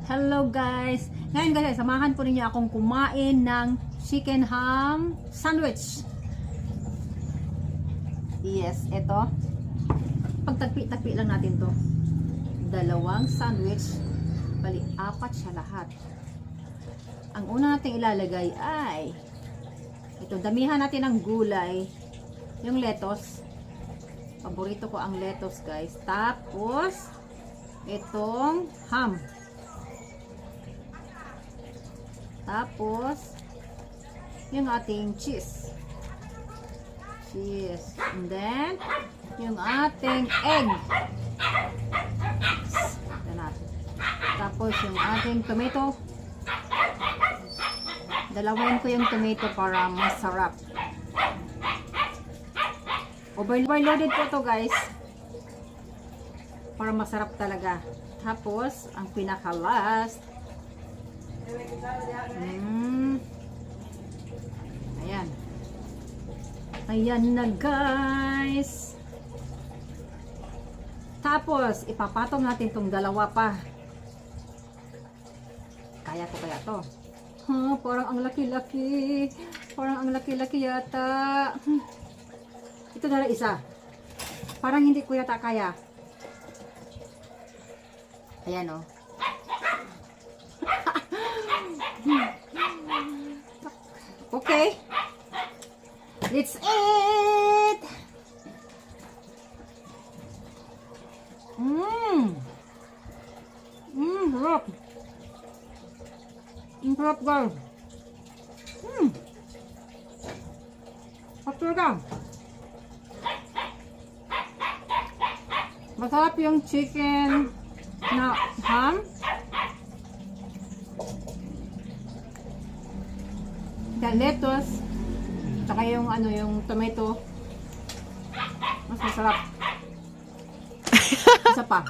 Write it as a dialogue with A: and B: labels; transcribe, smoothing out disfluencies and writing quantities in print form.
A: Hello guys! Ngayon guys, samahan po ninyo akong kumain ng chicken ham sandwich. Yes, ito. Pagtagpi-tagpi lang natin to. Dalawang sandwich. Bali, 4 siya lahat. Ang una natin ilalagay ay ito, damihan natin ng gulay. Yung lettuce. Paborito ko ang lettuce guys. Tapos, itong ham. Tapos, yung ating cheese. And then, yung ating egg. Tapos, yung ating tomato. Dalawin ko yung tomato para masarap. Overloaded po to guys. Para masarap talaga. Tapos, ang pinaka-last, ayan. Ayan na guys. Tapos, ipapatong natin tong dalawa pa. Kaya ko kaya to? Parang ang laki-laki. Parang ang laki-laki yata. Ito na lang isa. Parang hindi ko yata kaya. Ayan o. Okay. Let's eat. Sarap. Ang sarap guys. Sarap talaga. Masarap yung chicken na ham. The lettuce, saka yung ano, yung tomato, mas masarap. Isa pa.